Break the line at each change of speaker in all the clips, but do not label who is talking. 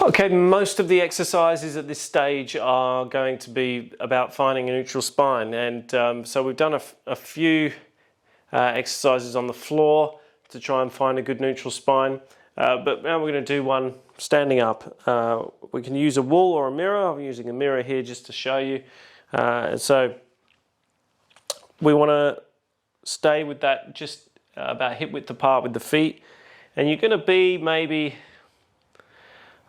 Okay, most of the exercises at this stage are going to be about finding a neutral spine, and so we've done a few exercises on the floor to try and find a good neutral spine, but now we're going to do one standing up. We can use a wall or a mirror. I'm using a mirror here just to show you. So we want to stay with that just about hip width apart with the feet, and you're going to be maybe,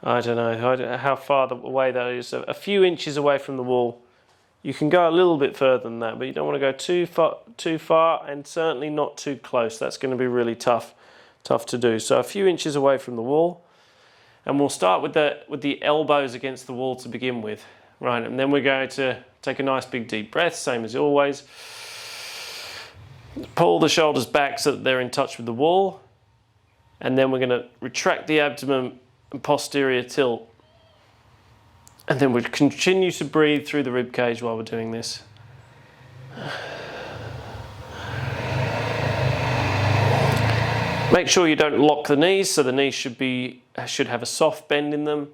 I don't know how far away that is, a few inches away from the wall. You can go a little bit further than that, but you don't want to go too far, and certainly not too close. That's going to be really tough to do. So a few inches away from the wall, and we'll start with the elbows against the wall to begin with, right? And then we're going to take a nice big deep breath, same as always. Pull the shoulders back so that they're in touch with the wall, and then we're going to retract the abdomen and posterior tilt. And then we'll continue to breathe through the rib cage while we're doing this. Make sure you don't lock the knees, so the knees should have a soft bend in them.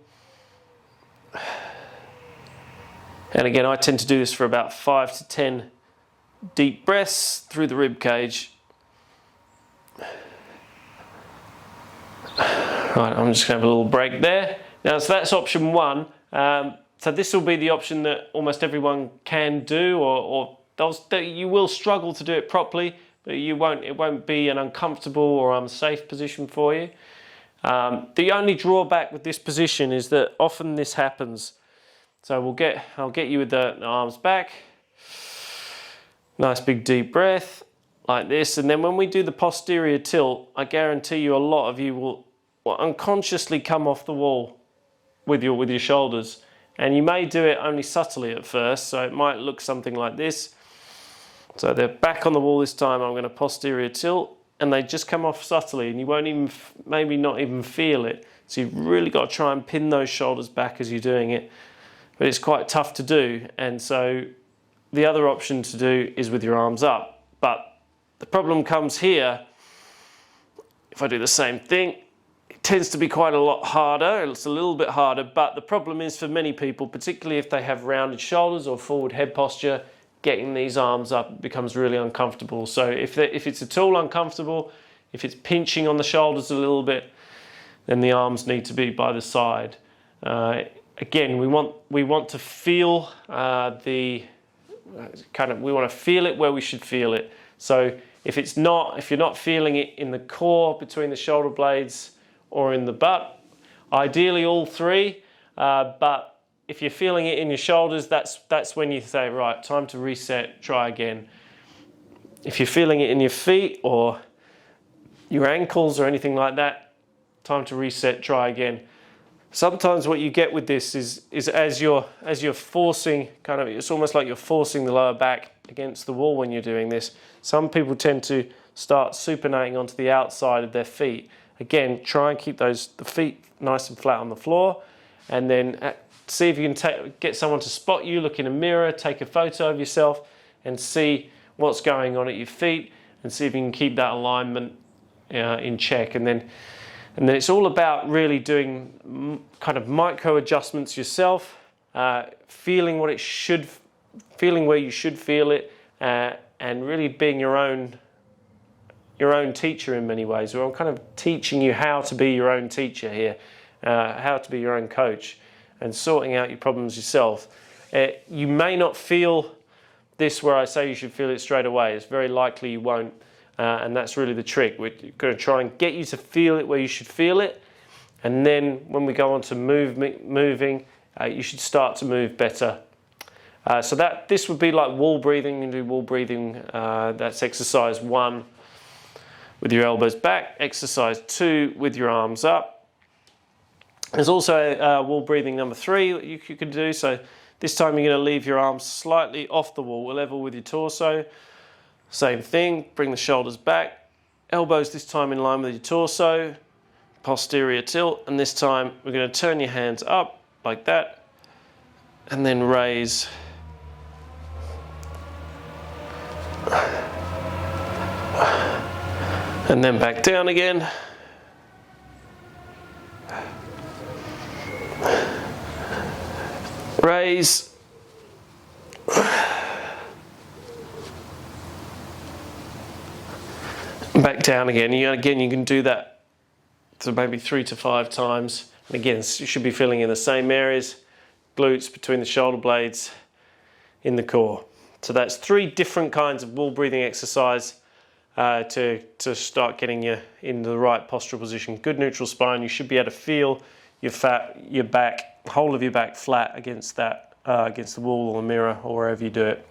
And again, I tend to do this for about 5 to 10 deep breaths through the rib cage. Right, I'm just going to have a little break there. Now, so that's option one. So this will be the option that almost everyone can do, or you will struggle to do it properly, but it won't be an uncomfortable or unsafe position for you. The only drawback with this position is that often this happens. So I'll get you with the arms back. Nice big deep breath like this, and then when we do the posterior tilt, I guarantee you a lot of you will unconsciously come off the wall with your shoulders, and you may do it only subtly at first, so it might look something like this. So they're back on the wall this time. I'm going to posterior tilt, and they just come off subtly, and you won't even, maybe not even feel it. So you've really got to try and pin those shoulders back as you're doing it, but it's quite tough to do. And so the other option to do is with your arms up, but the problem comes here. If I do the same thing, it tends to be quite a lot harder. It's a little bit harder, but the problem is for many people, particularly if they have rounded shoulders or forward head posture, getting these arms up becomes really uncomfortable. So if it's at all uncomfortable, if it's pinching on the shoulders a little bit, then the arms need to be by the side. Again, we want to feel we want to feel it where we should feel it. So if you're not feeling it in the core between the shoulder blades or in the butt, ideally all three, but if you're feeling it in your shoulders, that's when you say, right, time to reset, try again. If you're feeling it in your feet or your ankles or anything like that, time to reset, try again. Sometimes what you get with this is as you're forcing, it's almost like you're forcing the lower back against the wall when you're doing this. Some people tend to start supinating onto the outside of their feet. Again, try and keep the feet nice and flat on the floor, and then see if you can get someone to spot you, look in a mirror, take a photo of yourself and see what's going on at your feet, and see if you can keep that alignment in check. And then it's all about really doing kind of micro adjustments yourself, feeling where you should feel it, and really being your own teacher in many ways. Well, I'm kind of teaching you how to be your own teacher here, how to be your own coach, and sorting out your problems yourself. You may not feel this where I say you should feel it straight away. It's very likely you won't. And that's really the trick. We're going to try and get you to feel it where you should feel it, and then when we go on to moving, you should start to move better. So this would be like wall breathing. You can do wall breathing. That's exercise 1 with your elbows back. Exercise 2 with your arms up. There's also wall breathing number 3 that you could do. So this time you're going to leave your arms slightly off the wall, level with your torso. Same thing, bring the shoulders back, elbows this time in line with your torso, posterior tilt, and this time we're going to turn your hands up like that, and then raise. And then back down again. Raise. Back down again. You can do that to maybe 3 to 5 times. And again, you should be feeling in the same areas, glutes, between the shoulder blades, in the core. So that's 3 different kinds of wall breathing exercise to start getting you into the right postural position. Good neutral spine. You should be able to feel your back, whole of your back flat against that, against the wall or the mirror or wherever you do it.